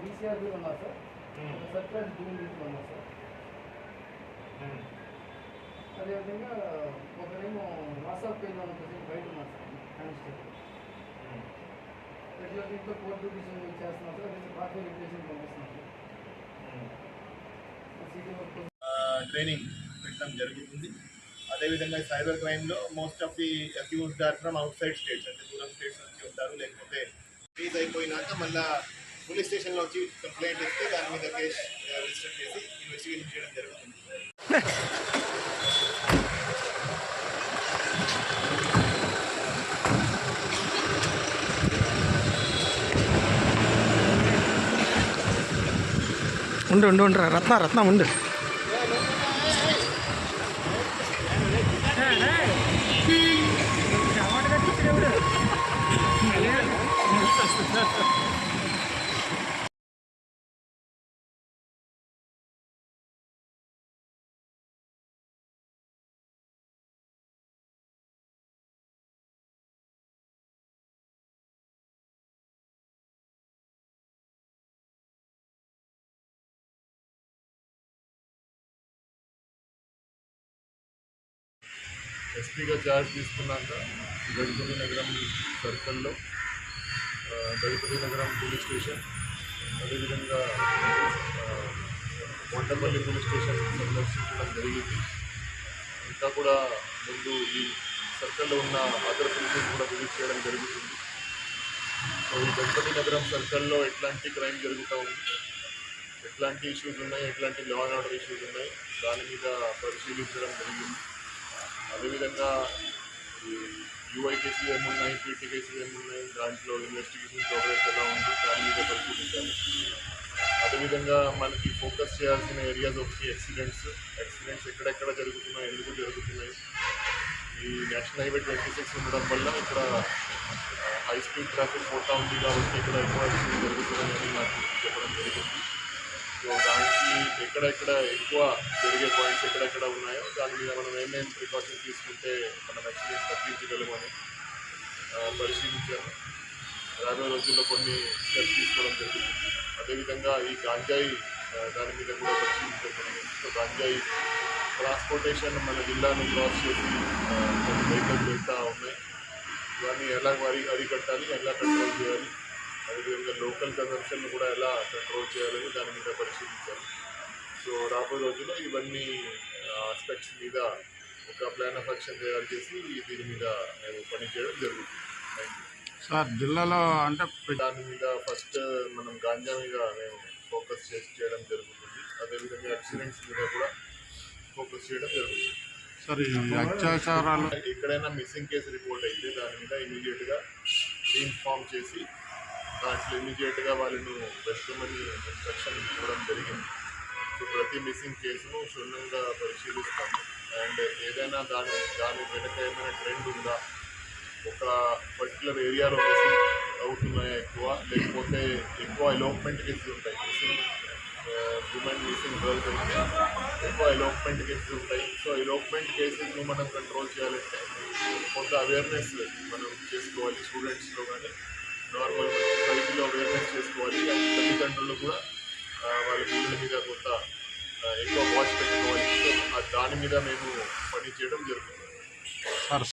DCR भी बना sir, surprise dual भी बना सर. అదేవిధంగా ఒకరేమో వాట్సాప్ పేజ్ ఉంటుంది బయట ఉన్నారు సార్ కానిస్టేబుల్ రెగ్యులర్ ఇంట్లో కోర్టు డ్యూటీషన్ చేస్తున్నాం సార్. అదే పార్టీ రెగ్యులేషన్ పంపిస్తున్నాం సార్. ట్రైనింగ్ పెట్టడం జరుగుతుంది. అదేవిధంగా సైబర్ క్రైమ్లో most of the accused are from outside states, అంటే దూరం స్టేట్స్ నుంచి ఉంటారు. లేకపోతే రిలీజ్ అయిపోయినాక మళ్ళీ పోలీస్ స్టేషన్లో వచ్చి కంప్లైంట్ ఇస్తే దాని మీద కేసు రిజిస్టర్ చేసి ఇన్వెస్టిగేషన్ చేయడం జరుగుతుంది. ఉండు రత్న ఉండు. ఎస్పీగా ఛార్జ్ తీసుకున్నాక గజపతి నగరం సర్కిల్లో గజపతి నగరం పోలీస్ స్టేషన్, అదేవిధంగా కొండపల్లి పోలీస్ స్టేషన్ సందర్శించడం జరిగింది. ఇంకా కూడా ముందు ఈ సర్కిల్లో ఉన్న అదర్ పోలీసులు కూడా విజిట్ చేయడం జరుగుతుంది. సో ఈ గజపతి నగరం సర్కిల్లో ఎట్లాంటి క్రైమ్ జరుగుతూ ఉంది, ఎట్లాంటి ఇష్యూస్ ఉన్నాయి, ఎట్లాంటి లా అండ్ ఆర్డర్ ఇష్యూస్ ఉన్నాయి, దాని మీద పరిశీలించడం జరిగింది. అదేవిధంగా యూఐ కేసులు ఏమున్నాయి, పీటీ కేసులు ఏమున్నాయి, దాంట్లో ఇన్వెస్టిగేషన్ ప్రోగ్రెస్ ఎలా ఉంది, దాని మీద పరిశీలించాలి. అదేవిధంగా మనకి ఫోకస్ చేయాల్సిన ఏరియాస్ ఆఫ్ యాక్సిడెంట్స్ ఎక్కడెక్కడ జరుగుతున్నాయి, ఎందుకు జరుగుతున్నాయి. ఈ నేషనల్ హైవే 26 ఉండడం వల్ల ఇక్కడ హై స్పీడ్ ట్రాఫిక్ పోతా ఉంది కాబట్టి ఇక్కడ ఎక్కువ యాక్సిడెంట్ జరుగుతున్నాయని నాకు చెప్పడం జరిగింది. సో దానికి ఎక్కడెక్కడ ఎక్కువ జరిగే పాయింట్స్ ఎక్కడెక్కడ ఉన్నాయో దాని మీద మనం ఏమేమి ప్రికాషన్ తీసుకుంటే మనం యాక్సిడెంట్స్ తగ్గించగలమని పరిశీలించాము. రాబోయే రోజుల్లో కొన్ని స్టెప్స్ తీసుకోవడం జరుగుతుంది. అదేవిధంగా ఈ గాంజాయి దాని మీద కూడా పరిశీలించగలిగింది. సో గాంజాయి ట్రాన్స్పోర్టేషన్ మన జిల్లాను క్రాస్ చేసి కొన్ని వెహికల్స్ వెళ్తూ ఉన్నాయి. ఇవన్నీ ఎలా అరికట్టాలి, ఎలా కంట్రోల్ చేయాలి, అదేవిధంగా లోకల్ కన్సంప్షన్ కూడా ఎలా కంట్రోల్ చేయాలని దాని మీద పరిశీలించాలి. సో రాబోయే రోజుల్లో ఇవన్నీ ఆస్పెక్ట్స్ మీద ఒక ప్లాన్ ఆఫ్ యాక్షన్ తయారు చేసి దీని మీద మేము పనిచేయడం జరుగుతుంది. Thank you sir. జిల్లాలో అంటే దాని మీద ఫస్ట్ మనం గాంజా మీద మేము ఫోకస్ చేయడం జరుగుతుంది. అదేవిధంగా యాక్సిడెంట్స్ మీద కూడా ఫోకస్ చేయడం జరుగుతుంది. సార్ అత్యాచారాలు ఎక్కడైనా మిస్సింగ్ కేసు రిపోర్ట్ అయితే దాని మీద ఇమీడియట్గా టీమ్ ఫామ్ చేసి దాంట్లో ఇమీడియట్గా వాళ్ళను వెతకమని ఇన్స్ట్రక్షన్ ఇవ్వడం జరిగింది. సో ప్రతి మిస్సింగ్ కేసును క్షుణ్ణంగా పరిశీలిస్తాము. అండ్ ఏదైనా దాని వెనక ఏమైనా ట్రెండ్ ఉందా, ఒక పర్టికులర్ ఏరియాలో మిస్సింగ్ అవుతున్నాయా ఎక్కువ, లేకపోతే ఎక్కువ ఎలోప్మెంట్ కేసెస్ ఉంటాయి. మిస్సింగ్ ఉమెన్, మిస్సింగ్ గర్ల్స్ అయితే ఎక్కువ ఎలోప్మెంట్ కేసెస్ ఉంటాయి. సో ఎలోప్మెంట్ కేసెస్ను మనం కంట్రోల్ చేయాలంటే కొంత అవేర్నెస్ మనం చేసుకోవాలి. స్టూడెంట్స్లో కానీ నార్మల్ సొసైటీలో అవేర్నెస్ చేసుకోవాలి. అండ్ తల్లిదండ్రులు కూడా వాళ్ళ పిల్లల మీద కొంత ఎక్కువ వాచ్ పెట్టుకోవాలి. సో దాని మీద మేము పని చేయడం జరుగుతుంది. సార్